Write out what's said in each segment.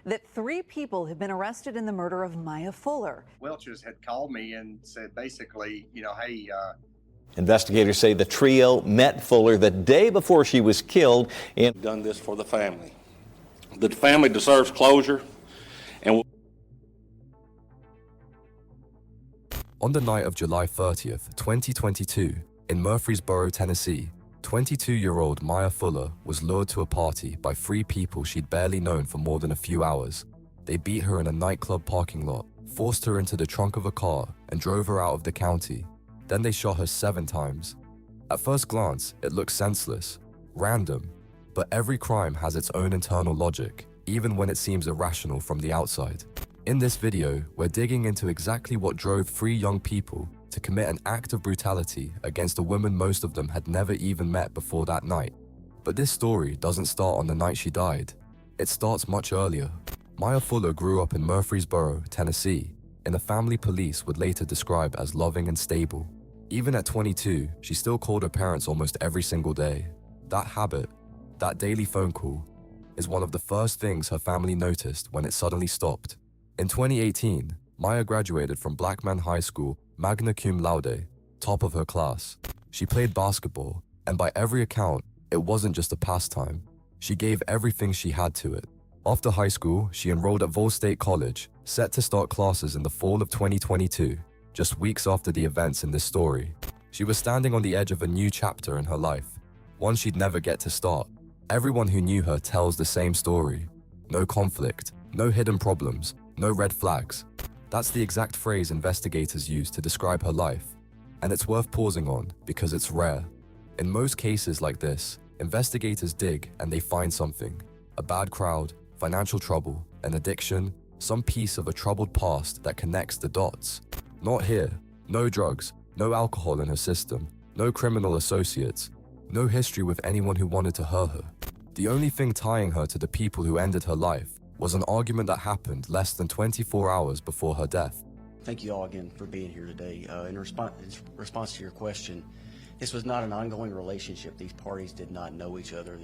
that 3 people have been arrested in the murder of Mya Fuller. Welch's had called me and said basically, hey, investigators say the trio met Fuller the day before she was killed and done this for the family. The family deserves closure. And on the night of July 30th, 2022, in Murfreesboro, Tennessee, 22-year-old Mya Fuller was lured to a party by 3 people she'd barely known for more than a few hours. They beat her in a nightclub parking lot, forced her into the trunk of a car, and drove her out of the county. Then they shot her 7 times. At first glance, it looks senseless, random, but every crime has its own internal logic, even when it seems irrational from the outside. In this video, we're digging into exactly what drove 3 young people to commit an act of brutality against a woman most of them had never even met before that night. But this story doesn't start on the night she died. It starts much earlier. Mya Fuller grew up in Murfreesboro, Tennessee, in a family police would later describe as loving and stable. Even at 22, she still called her parents almost every single day. That habit, that daily phone call, is one of the first things her family noticed when it suddenly stopped. In 2018, Mya graduated from Blackman High School, magna cum laude, top of her class. She played basketball, and by every account, it wasn't just a pastime. She gave everything she had to it. After high school, she enrolled at Vol State College, set to start classes in the fall of 2022, just weeks after the events in this story. She was standing on the edge of a new chapter in her life, one she'd never get to start. Everyone who knew her tells the same story. No conflict, no hidden problems, no red flags. That's the exact phrase investigators use to describe her life, and it's worth pausing on because it's rare. In most cases like this, investigators dig and they find something. A bad crowd, financial trouble, an addiction, some piece of a troubled past that connects the dots. Not here. No drugs, no alcohol in her system, no criminal associates, no history with anyone who wanted to hurt her. The only thing tying her to the people who ended her life was an argument that happened less than 24 hours before her death. Thank you all again for being here today. In response to your question, this was not an ongoing relationship. These parties did not know each other.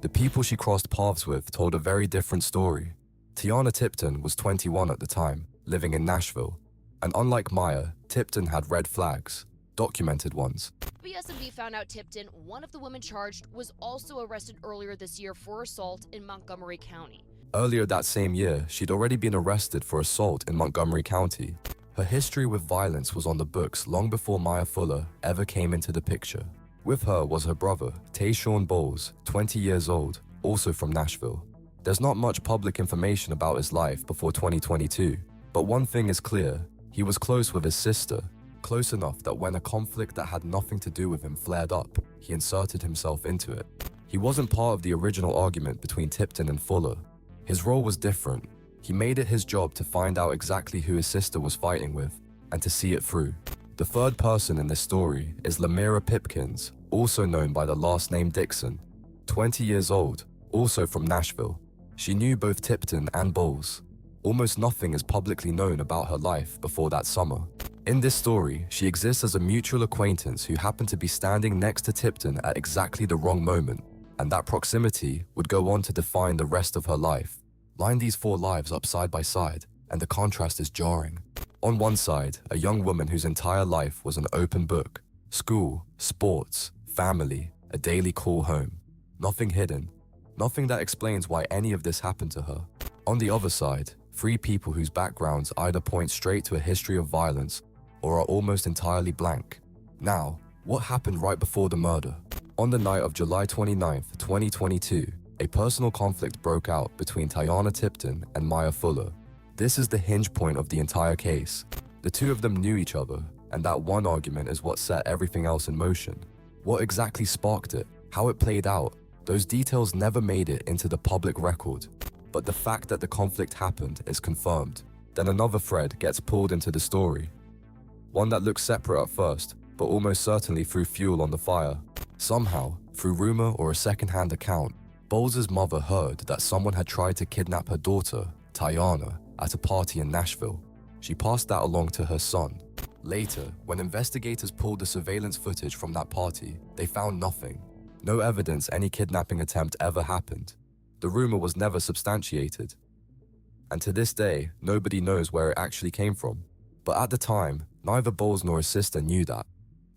The people she crossed paths with told a very different story. Tiana Tipton was 21 at the time, living in Nashville. And unlike Mya, Tipton had red flags, documented ones. WSMV found out Tipton, one of the women charged, was also arrested earlier this year for assault in Montgomery County. Earlier that same year, she'd already been arrested for assault in Montgomery County. Her history with violence was on the books long before Mya Fuller ever came into the picture. With her was her brother, Tayshawn Bowles, 20 years old, also from Nashville. There's not much public information about his life before 2022, but one thing is clear, he was close with his sister, close enough that when a conflict that had nothing to do with him flared up, he inserted himself into it. He wasn't part of the original argument between Tipton and Fuller. His role was different. He made it his job to find out exactly who his sister was fighting with, and to see it through. The third person in this story is Lamira Pipkins, also known by the last name Dixon, 20 years old, also from Nashville. She knew both Tipton and Bowles. Almost nothing is publicly known about her life before that summer. In this story, she exists as a mutual acquaintance who happened to be standing next to Tipton at exactly the wrong moment, and that proximity would go on to define the rest of her life. Line these 4 lives up side by side, and the contrast is jarring. On one side, a young woman whose entire life was an open book. School, sports, family, a daily call home. Nothing hidden. Nothing that explains why any of this happened to her. On the other side, 3 people whose backgrounds either point straight to a history of violence or are almost entirely blank. Now, what happened right before the murder? On the night of July 29th, 2022, a personal conflict broke out between Tiana Tipton and Mya Fuller. This is the hinge point of the entire case. The 2 of them knew each other, and that one argument is what set everything else in motion. What exactly sparked it? How it played out? Those details never made it into the public record. But the fact that the conflict happened is confirmed. Then another thread gets pulled into the story. One that looks separate at first, but almost certainly threw fuel on the fire. Somehow, through rumor or a second-hand account, Bowles' mother heard that someone had tried to kidnap her daughter, Tiana, at a party in Nashville. She passed that along to her son. Later, when investigators pulled the surveillance footage from that party, they found nothing. No evidence any kidnapping attempt ever happened. The rumor was never substantiated. and to this day, nobody knows where it actually came from. But at the time, neither Bowles nor his sister knew that.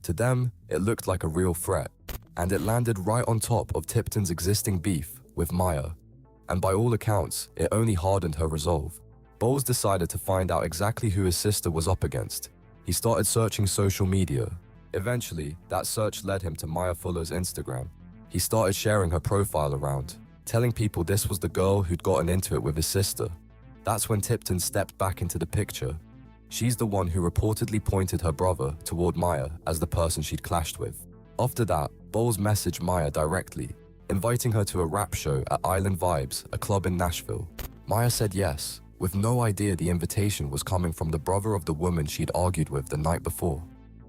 To them, it looked like a real threat, and it landed right on top of Tipton's existing beef with Mya. And by all accounts, it only hardened her resolve. Bowles decided to find out exactly who his sister was up against. He started searching social media. Eventually, that search led him to Mya Fuller's Instagram. He started sharing her profile around, telling people this was the girl who'd gotten into it with his sister. That's when Tipton stepped back into the picture. She's the one who reportedly pointed her brother toward Mya as the person she'd clashed with. After that, Bowles messaged Mya directly, inviting her to a rap show at Island Vibes, a club in Nashville. Mya said yes, with no idea the invitation was coming from the brother of the woman she'd argued with the night before.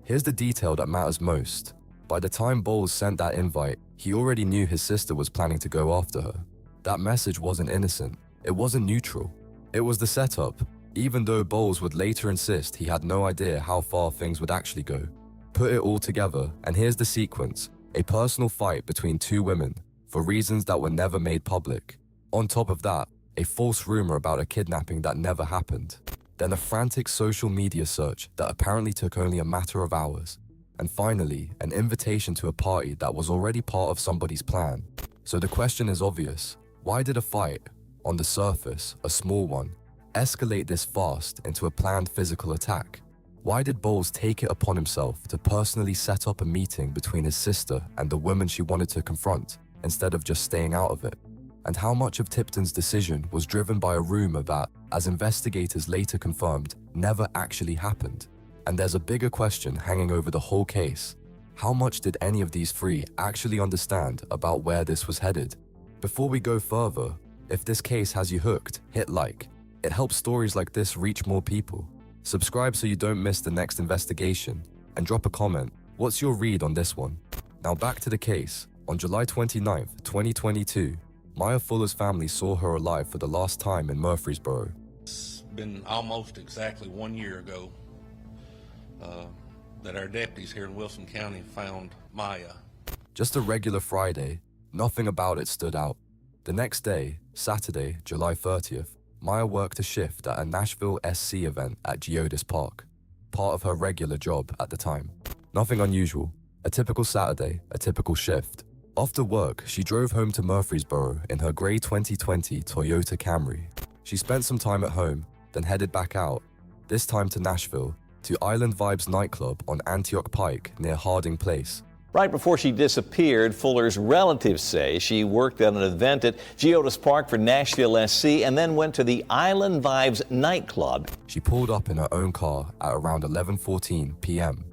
Here's the detail that matters most. By the time Bowles sent that invite, he already knew his sister was planning to go after her. That message wasn't innocent. It wasn't neutral. It was the setup, even though Bowles would later insist he had no idea how far things would actually go. Put it all together, and here's the sequence. A personal fight between two women, for reasons that were never made public. On top of that, a false rumor about a kidnapping that never happened. Then a frantic social media search that apparently took only a matter of hours. And finally, an invitation to a party that was already part of somebody's plan. So the question is obvious. Why did a fight, on the surface, a small one, escalate this fast into a planned physical attack? Why did Bowles take it upon himself to personally set up a meeting between his sister and the woman she wanted to confront, instead of just staying out of it? And how much of Tipton's decision was driven by a rumor that, as investigators later confirmed, never actually happened? And there's a bigger question hanging over the whole case. How much did any of these three actually understand about where this was headed? Before we go further, if this case has you hooked, hit like. It helps stories like this reach more people. Subscribe so you don't miss the next investigation, and drop a comment. What's your read on this one? Now back to the case. On July 29th, 2022, Mya Fuller's family saw her alive for the last time in Murfreesboro. It's been almost exactly 1 year ago that our deputies here in Wilson County found Mya. Just a regular Friday, nothing about it stood out. The next day, Saturday, July 30th, Mya worked a shift at a Nashville SC event at Geodis Park, part of her regular job at the time. Nothing unusual, a typical Saturday, a typical shift. After work, she drove home to Murfreesboro in her grey 2020 Toyota Camry. She spent some time at home, then headed back out, this time to Nashville, to Island Vibes nightclub on Antioch Pike near Harding Place. Right before she disappeared, Fuller's relatives say she worked at an event at Geodis Park for Nashville SC and then went to the Island Vibes nightclub. She pulled up in her own car at around 11:14 p.m.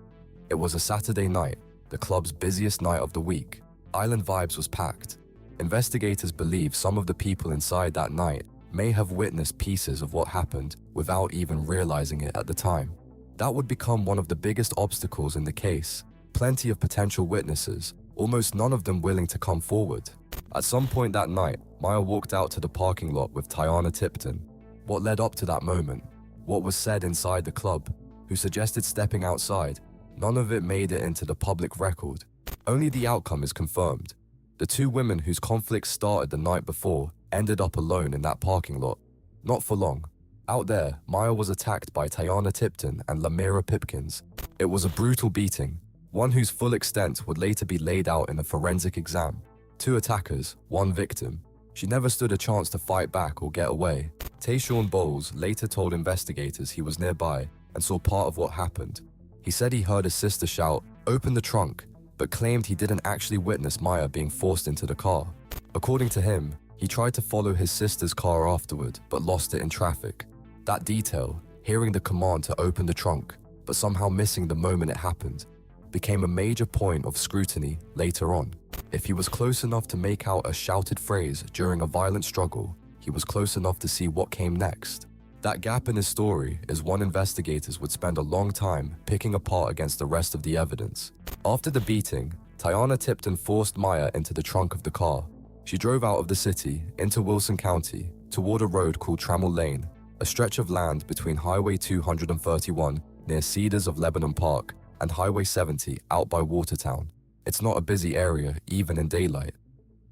It was a Saturday night, the club's busiest night of the week. Island Vibes was packed. Investigators believe some of the people inside that night may have witnessed pieces of what happened without even realizing it at the time. That would become one of the biggest obstacles in the case. Plenty of potential witnesses, almost none of them willing to come forward. At some point that night, Mya walked out to the parking lot with Tiana Tipton. What led up to that moment? What was said inside the club? Who suggested stepping outside? None of it made it into the public record. Only the outcome is confirmed. The two women whose conflict started the night before ended up alone in that parking lot. Not for long. Out there, Mya was attacked by Tiana Tipton and Lamira Pipkins. It was a brutal beating, one whose full extent would later be laid out in a forensic exam. Two attackers, one victim. She never stood a chance to fight back or get away. Tayshawn Bowles later told investigators he was nearby and saw part of what happened. He said he heard his sister shout, "Open the trunk," but claimed he didn't actually witness Mya being forced into the car. According to him, he tried to follow his sister's car afterward, but lost it in traffic. That detail, hearing the command to open the trunk, but somehow missing the moment it happened, became a major point of scrutiny later on. If he was close enough to make out a shouted phrase during a violent struggle, he was close enough to see what came next. That gap in his story is one investigators would spend a long time picking apart against the rest of the evidence. After the beating, Tiana Tipton forced Mya into the trunk of the car. She drove out of the city, into Wilson County, toward a road called Trammell Lane, a stretch of land between Highway 231 near Cedars of Lebanon Park and Highway 70 out by Watertown. It's not a busy area, even in daylight.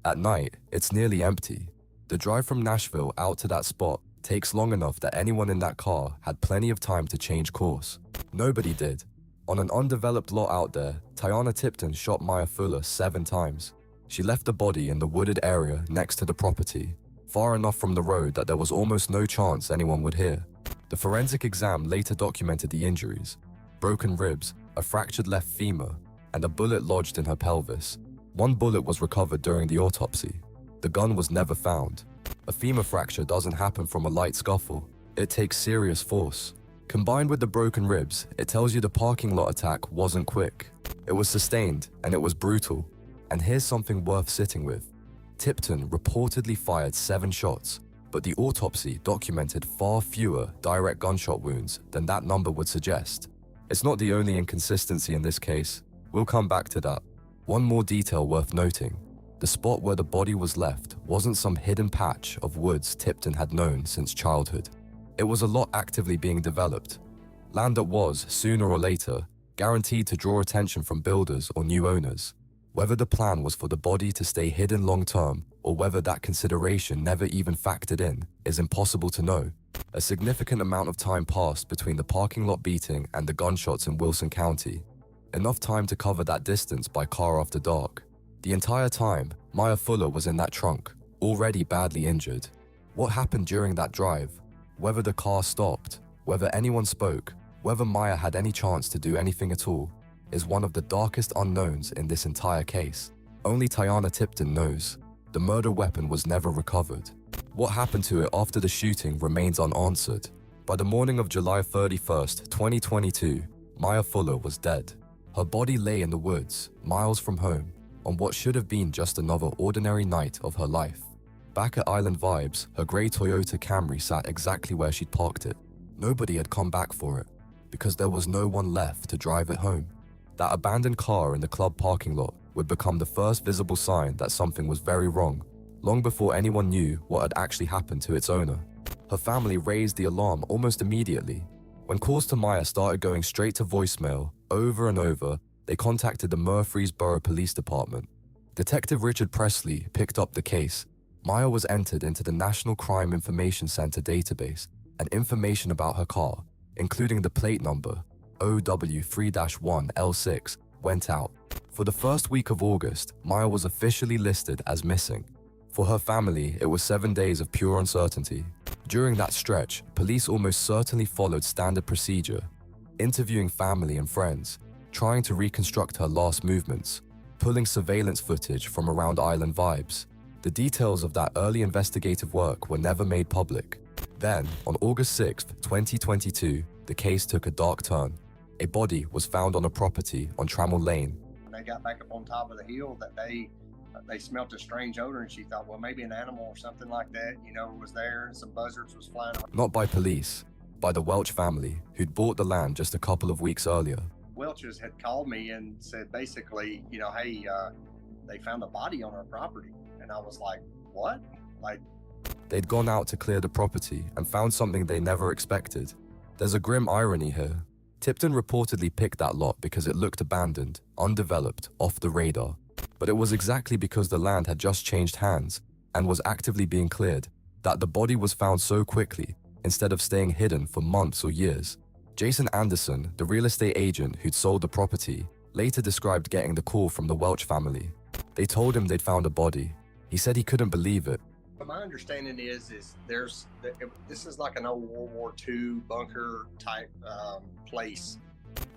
At night, it's nearly empty. The drive from Nashville out to that spot takes long enough that anyone in that car had plenty of time to change course. Nobody did. On an undeveloped lot out there, Tiana Tipton shot Mya Fuller 7 times. She left the body in the wooded area next to the property, far enough from the road that there was almost no chance anyone would hear. The forensic exam later documented the injuries: broken ribs, a fractured left femur, and a bullet lodged in her pelvis. One bullet was recovered during the autopsy. The gun was never found. A femur fracture doesn't happen from a light scuffle. It takes serious force. Combined with the broken ribs, it tells you the parking lot attack wasn't quick. It was sustained, and it was brutal. And here's something worth sitting with. Tipton reportedly fired 7 shots, but the autopsy documented far fewer direct gunshot wounds than that number would suggest. It's not the only inconsistency in this case. We'll come back to that. One more detail worth noting: the spot where the body was left wasn't some hidden patch of woods Tipton had known since childhood. It was a lot actively being developed. Land that was, sooner or later, guaranteed to draw attention from builders or new owners. Whether the plan was for the body to stay hidden long term, or whether that consideration never even factored in, is impossible to know. A significant amount of time passed between the parking lot beating and the gunshots in Wilson County. Enough time to cover that distance by car after dark. The entire time, Mya Fuller was in that trunk, already badly injured. What happened during that drive? Whether the car stopped, whether anyone spoke, whether Mya had any chance to do anything at all, is one of the darkest unknowns in this entire case. Only Tiana Tipton knows. The murder weapon was never recovered. What happened to it after the shooting remains unanswered. By the morning of July 31st, 2022, Mya Fuller was dead. Her body lay in the woods, miles from home, on what should have been just another ordinary night of her life. Back at Island Vibes, her grey Toyota Camry sat exactly where she'd parked it. Nobody had come back for it, because there was no one left to drive it home. That abandoned car in the club parking lot would become the first visible sign that something was very wrong, long before anyone knew what had actually happened to its owner. Her family raised the alarm almost immediately. When calls to Mya started going straight to voicemail, over and over, they contacted the Murfreesboro Police Department. Detective Richard Presley picked up the case. Mya was entered into the National Crime Information Center database, and information about her car, including the plate number, OW3-1L6, went out. For the first week of August, Mya was officially listed as missing. For her family, it was 7 days of pure uncertainty. During that stretch, police almost certainly followed standard procedure, interviewing family and friends, trying to reconstruct her last movements, pulling surveillance footage from around Island Vibes. The details of that early investigative work were never made public. Then, on August 6, 2022, the case took a dark turn. A body was found on a property on Trammell Lane. When they got back up on top of the hill that they smelt a strange odor, and she thought, well, maybe an animal or something like that, was there, and some buzzards was flying around. Not by police, by the Welch family, who'd bought the land just a couple of weeks earlier. Welch's had called me and said basically, hey, they found a body on our property. And I was like, what? They'd gone out to clear the property and found something they never expected. There's a grim irony here. Tipton reportedly picked that lot because it looked abandoned, undeveloped, off the radar. But it was exactly because the land had just changed hands and was actively being cleared that the body was found so quickly, instead of staying hidden for months or years. Jason Anderson, the real estate agent who'd sold the property, later described getting the call from the Welch family. They told him they'd found a body. He said he couldn't believe it. But my understanding is this is like an old World War II bunker type place.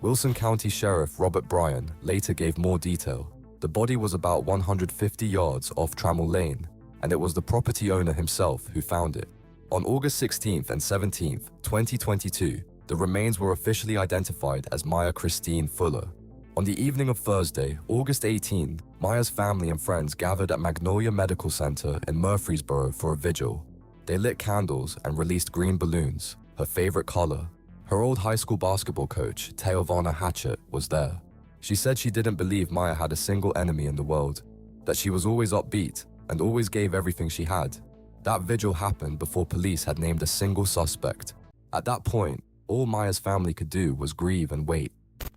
Wilson County Sheriff Robert Bryan later gave more detail. The body was about 150 yards off Trammell Lane, and it was the property owner himself who found it. On August 16th and 17th, 2022, the remains were officially identified as Mya Christine Fuller. On the evening of Thursday, August 18, Mya's family and friends gathered at Magnolia Medical Center in Murfreesboro for a vigil. They lit candles and released green balloons, her favorite color. Her old high school basketball coach, Teovana Hatchett, was there. She said she didn't believe Mya had a single enemy in the world, that she was always upbeat and always gave everything she had. That vigil happened before police had named a single suspect. At that point, all Mya's family could do was grieve and wait.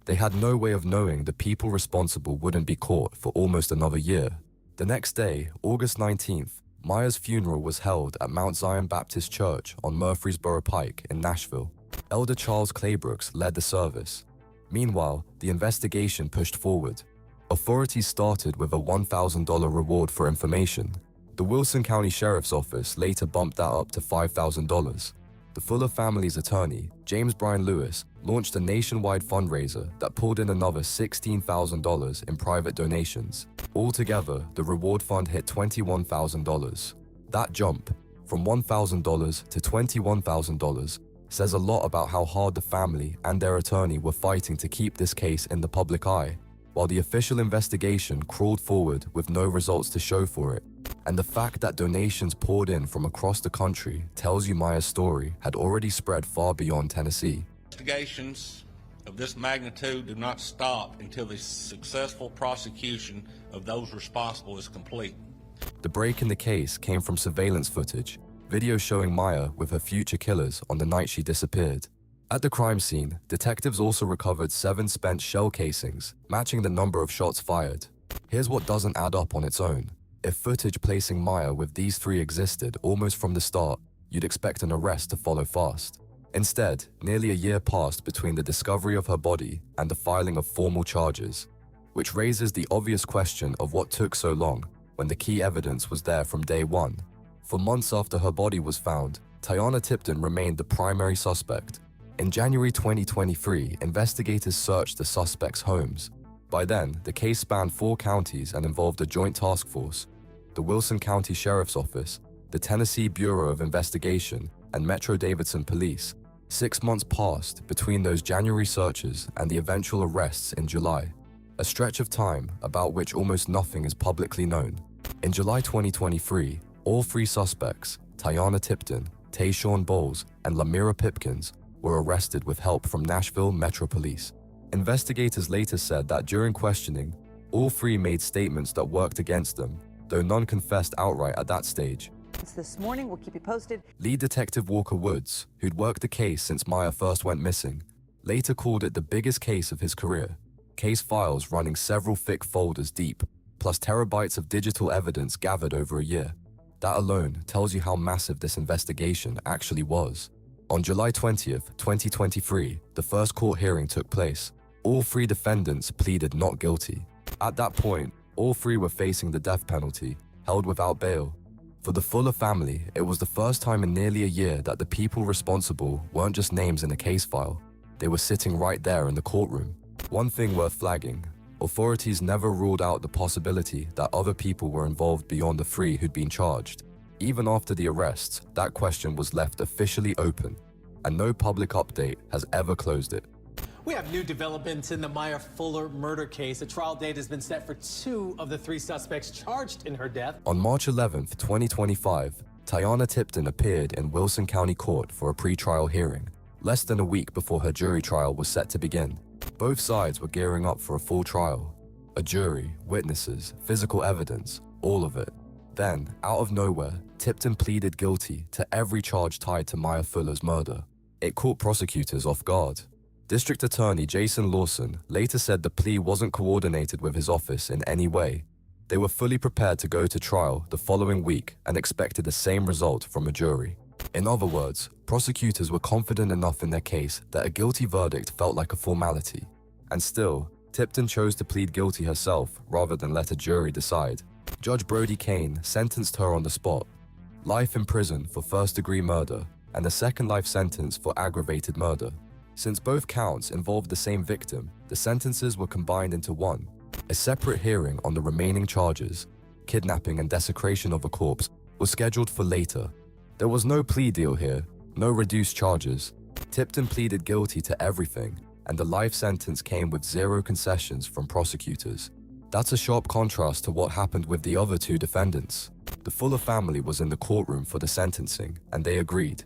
They had no way of knowing the people responsible wouldn't be caught for almost another year. The next day, August 19th, Mya's funeral was held at Mount Zion Baptist Church on Murfreesboro Pike in Nashville. Elder Charles Claybrooks led the service. Meanwhile, the investigation pushed forward. Authorities started with a $1,000 reward for information. The Wilson County Sheriff's Office later bumped that up to $5,000. The Fuller family's attorney, James Brian Lewis, launched a nationwide fundraiser that pulled in another $16,000 in private donations. Altogether, the reward fund hit $21,000. That jump, from $1,000 to $21,000, says a lot about how hard the family and their attorney were fighting to keep this case in the public eye, while the official investigation crawled forward with no results to show for it. And the fact that donations poured in from across the country tells you Mya's story had already spread far beyond Tennessee. Investigations of this magnitude do not stop until the successful prosecution of those responsible is complete. The break in the case came from surveillance footage, video showing Mya with her future killers on the night she disappeared. At the crime scene, detectives also recovered 7 spent shell casings, matching the number of shots fired. Here's what doesn't add up on its own. If footage placing Mya with these 3 existed almost from the start, you'd expect an arrest to follow fast. Instead, nearly a year passed between the discovery of her body and the filing of formal charges, which raises the obvious question of what took so long when the key evidence was there from day one. For months after her body was found, Tiana Tipton remained the primary suspect. In January 2023, investigators searched the suspects' homes. By then, the case spanned 4 counties and involved a joint task force: the Wilson County Sheriff's Office, the Tennessee Bureau of Investigation, and Metro-Davidson Police. 6 months passed between those January searches and the eventual arrests in July, a stretch of time about which almost nothing is publicly known. In July 2023, all 3 suspects, Tiana Tipton, Tayshawn Bowles, and Lamira Pipkins, were arrested with help from Nashville Metro Police. Investigators later said that during questioning, all 3 made statements that worked against them, though none confessed outright at that stage. This morning, we'll keep you posted. Lead Detective Walker Woods, who'd worked the case since Mya first went missing, later called it the biggest case of his career. Case files running several thick folders deep, plus terabytes of digital evidence gathered over a year. That alone tells you how massive this investigation actually was. On July 20th, 2023, the first court hearing took place. All 3 defendants pleaded not guilty. At that point, all 3 were facing the death penalty, held without bail. For the Fuller family, it was the first time in nearly a year that the people responsible weren't just names in a case file. They were sitting right there in the courtroom. One thing worth flagging: authorities never ruled out the possibility that other people were involved beyond the 3 who'd been charged. Even after the arrests, that question was left officially open, and no public update has ever closed it. We have new developments in the Mya Fuller murder case. A trial date has been set for 2 of the 3 suspects charged in her death. On March 11th, 2025, Tiana Tipton appeared in Wilson County Court for a pre-trial hearing, less than a week before her jury trial was set to begin. Both sides were gearing up for a full trial. A jury, witnesses, physical evidence, all of it. Then, out of nowhere, Tipton pleaded guilty to every charge tied to Mya Fuller's murder. It caught prosecutors off guard. District Attorney Jason Lawson later said the plea wasn't coordinated with his office in any way. They were fully prepared to go to trial the following week and expected the same result from a jury. In other words, prosecutors were confident enough in their case that a guilty verdict felt like a formality. And still, Tipton chose to plead guilty herself rather than let a jury decide. Judge Brody Kane sentenced her on the spot: life in prison for first-degree murder and a second life sentence for aggravated murder. Since both counts involved the same victim, the sentences were combined into one. A separate hearing on the remaining charges, kidnapping and desecration of a corpse, was scheduled for later. There was no plea deal here, no reduced charges. Tipton pleaded guilty to everything, and the life sentence came with 0 concessions from prosecutors. That's a sharp contrast to what happened with the other 2 defendants. The Fuller family was in the courtroom for the sentencing, and they agreed.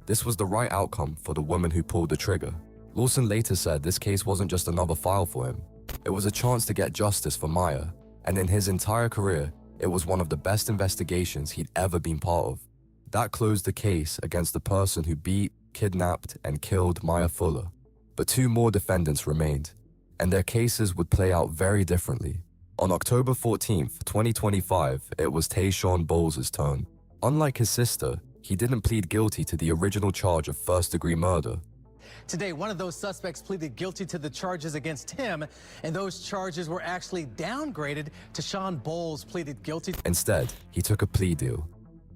This was the right outcome for the woman who pulled the trigger. Lawson later said this case wasn't just another file for him. It was a chance to get justice for Mya, and in his entire career, it was one of the best investigations he'd ever been part of. That closed the case against the person who beat, kidnapped, and killed Mya Fuller. But 2 more defendants remained, and their cases would play out very differently. On October 14th, 2025, it was Tayshawn Bowles' turn. Unlike his sister, he didn't plead guilty to the original charge of first-degree murder. Today, one of those suspects pleaded guilty to the charges against him, and those charges were actually downgraded. Tayshawn Bowles pleaded guilty. Instead, he took a plea deal.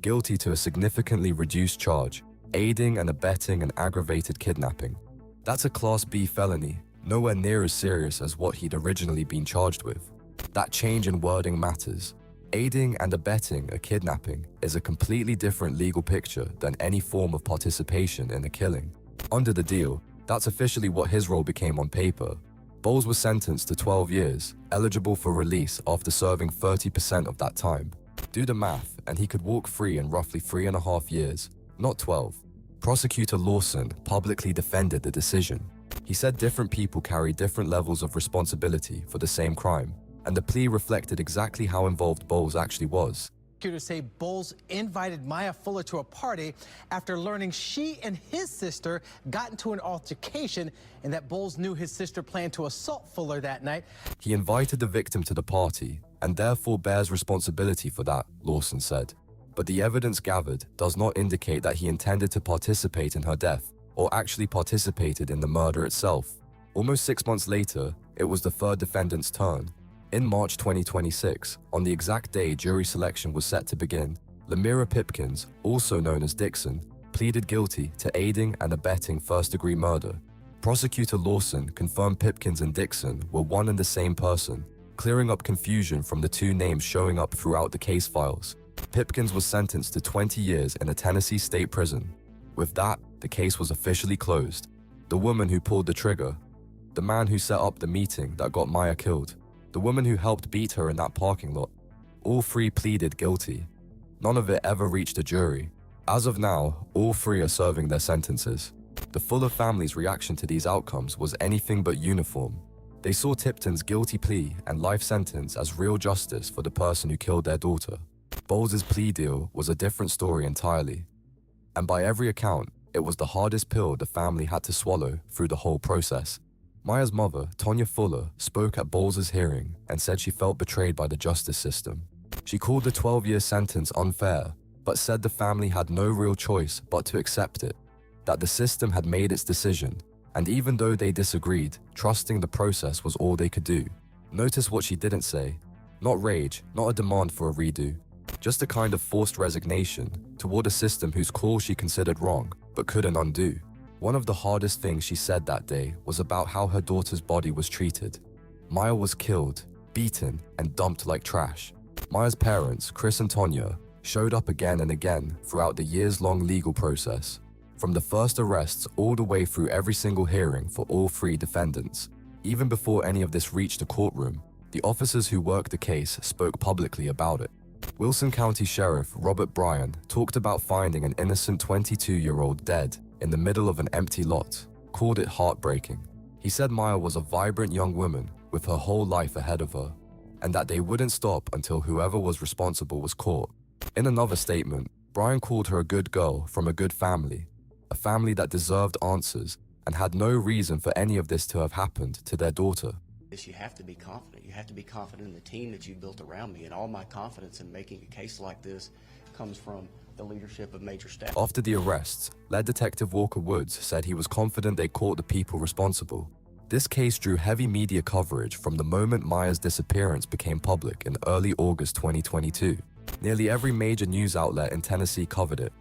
Guilty to a significantly reduced charge, aiding and abetting an aggravated kidnapping. That's a Class B felony, nowhere near as serious as what he'd originally been charged with. That change in wording matters. Aiding and abetting a kidnapping is a completely different legal picture than any form of participation in a killing. Under the deal, that's officially what his role became on paper. Bowles was sentenced to 12 years, eligible for release after serving 30% of that time. Do the math, and he could walk free in roughly 3.5 years, not 12. Prosecutor Lawson publicly defended the decision. He said different people carry different levels of responsibility for the same crime, and the plea reflected exactly how involved Bowles actually was. Prosecutors say Bowles invited Mya Fuller to a party after learning she and his sister got into an altercation and that Bowles knew his sister planned to assault Fuller that night. He invited the victim to the party and therefore bears responsibility for that, Lawson said. But the evidence gathered does not indicate that he intended to participate in her death or actually participated in the murder itself. Almost 6 months later, it was the third defendant's turn. In March 2026, on the exact day jury selection was set to begin, Lamira Pipkins, also known as Dixon, pleaded guilty to aiding and abetting first-degree murder. Prosecutor Lawson confirmed Pipkins and Dixon were one and the same person, clearing up confusion from the two names showing up throughout the case files. Pipkins was sentenced to 20 years in a Tennessee state prison. With that, the case was officially closed. The woman who pulled the trigger, the man who set up the meeting that got Mya killed, the woman who helped beat her in that parking lot, all three pleaded guilty. None of it ever reached a jury. As of now, all three are serving their sentences. The Fuller family's reaction to these outcomes was anything but uniform. They saw Tipton's guilty plea and life sentence as real justice for the person who killed their daughter. Bowles' plea deal was a different story entirely. And by every account, it was the hardest pill the family had to swallow through the whole process. Mya's mother, Mya Fuller, spoke at Bowles' hearing and said she felt betrayed by the justice system. She called the 12-year sentence unfair, but said the family had no real choice but to accept it, that the system had made its decision, and even though they disagreed, trusting the process was all they could do. Notice what she didn't say. Not rage, not a demand for a redo, just a kind of forced resignation toward a system whose call she considered wrong, but couldn't undo. One of the hardest things she said that day was about how her daughter's body was treated. Mya was killed, beaten, and dumped like trash. Mya's parents, Chris and Tonya, showed up again and again throughout the years-long legal process, from the first arrests all the way through every single hearing for all three defendants. Even before any of this reached the courtroom, the officers who worked the case spoke publicly about it. Wilson County Sheriff Robert Bryan talked about finding an innocent 22-year-old dead in the middle of an empty lot, called it heartbreaking. He said Mya was a vibrant young woman with her whole life ahead of her, and that they wouldn't stop until whoever was responsible was caught. In another statement, Bryan called her a good girl from a good family, a family that deserved answers and had no reason for any of this to have happened to their daughter. You have to be confident. You have to be confident in the team that you built around me, and all my confidence in making a case like this comes from the leadership of major staff. After the arrests, lead detective Walker Woods said he was confident they caught the people responsible. This case drew heavy media coverage from the moment Mya's disappearance became public in early August 2022. Nearly every major news outlet in Tennessee covered it.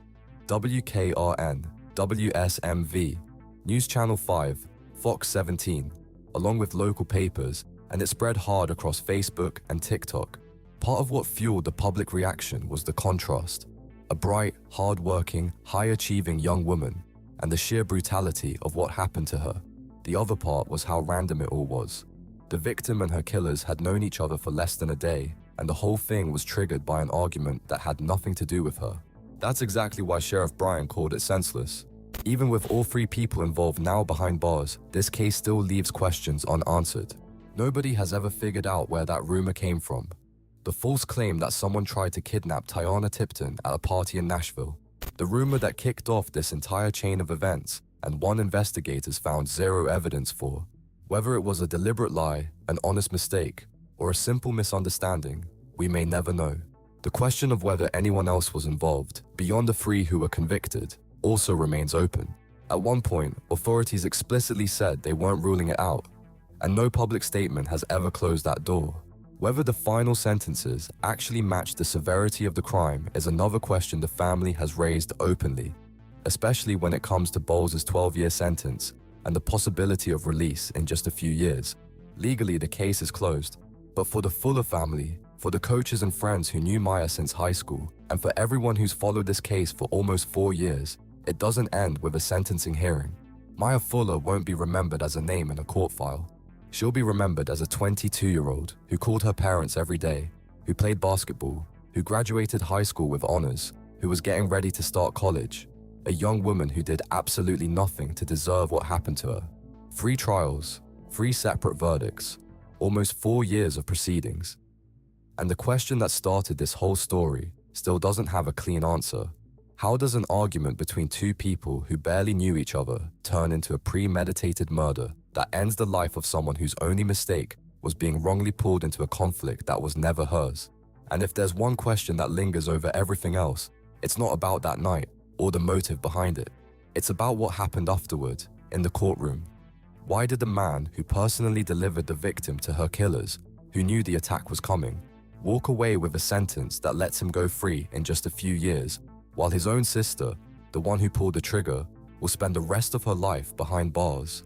WKRN, WSMV, News Channel 5, Fox 17, along with local papers, and it spread hard across Facebook and TikTok. Part of what fueled the public reaction was the contrast. A bright, hard-working, high-achieving young woman, and the sheer brutality of what happened to her. The other part was how random it all was. The victim and her killers had known each other for less than a day, and the whole thing was triggered by an argument that had nothing to do with her. That's exactly why Sheriff Bryan called it senseless. Even with all three people involved now behind bars, this case still leaves questions unanswered. Nobody has ever figured out where that rumor came from. The false claim that someone tried to kidnap Tiana Tipton at a party in Nashville. The rumor that kicked off this entire chain of events and one investigators found zero evidence for. Whether it was a deliberate lie, an honest mistake, or a simple misunderstanding, we may never know. The question of whether anyone else was involved, beyond the 3 who were convicted, also remains open. At one point, authorities explicitly said they weren't ruling it out, and no public statement has ever closed that door. Whether the final sentences actually match the severity of the crime is another question the family has raised openly, especially when it comes to Bowles' 12-year sentence and the possibility of release in just a few years. Legally, the case is closed, but for the Fuller family, for the coaches and friends who knew Mya since high school, and for everyone who's followed this case for almost 4 years, it doesn't end with a sentencing hearing. Mya Fuller won't be remembered as a name in a court file. She'll be remembered as a 22-year-old who called her parents every day, who played basketball, who graduated high school with honors, who was getting ready to start college, a young woman who did absolutely nothing to deserve what happened to her. 3 trials, 3 separate verdicts, almost 4 years of proceedings. And the question that started this whole story still doesn't have a clean answer. How does an argument between 2 people who barely knew each other turn into a premeditated murder that ends the life of someone whose only mistake was being wrongly pulled into a conflict that was never hers? And if there's one question that lingers over everything else, it's not about that night or the motive behind it. It's about what happened afterward, in the courtroom. Why did the man who personally delivered the victim to her killers, who knew the attack was coming, walk away with a sentence that lets him go free in just a few years, while his own sister, the one who pulled the trigger, will spend the rest of her life behind bars?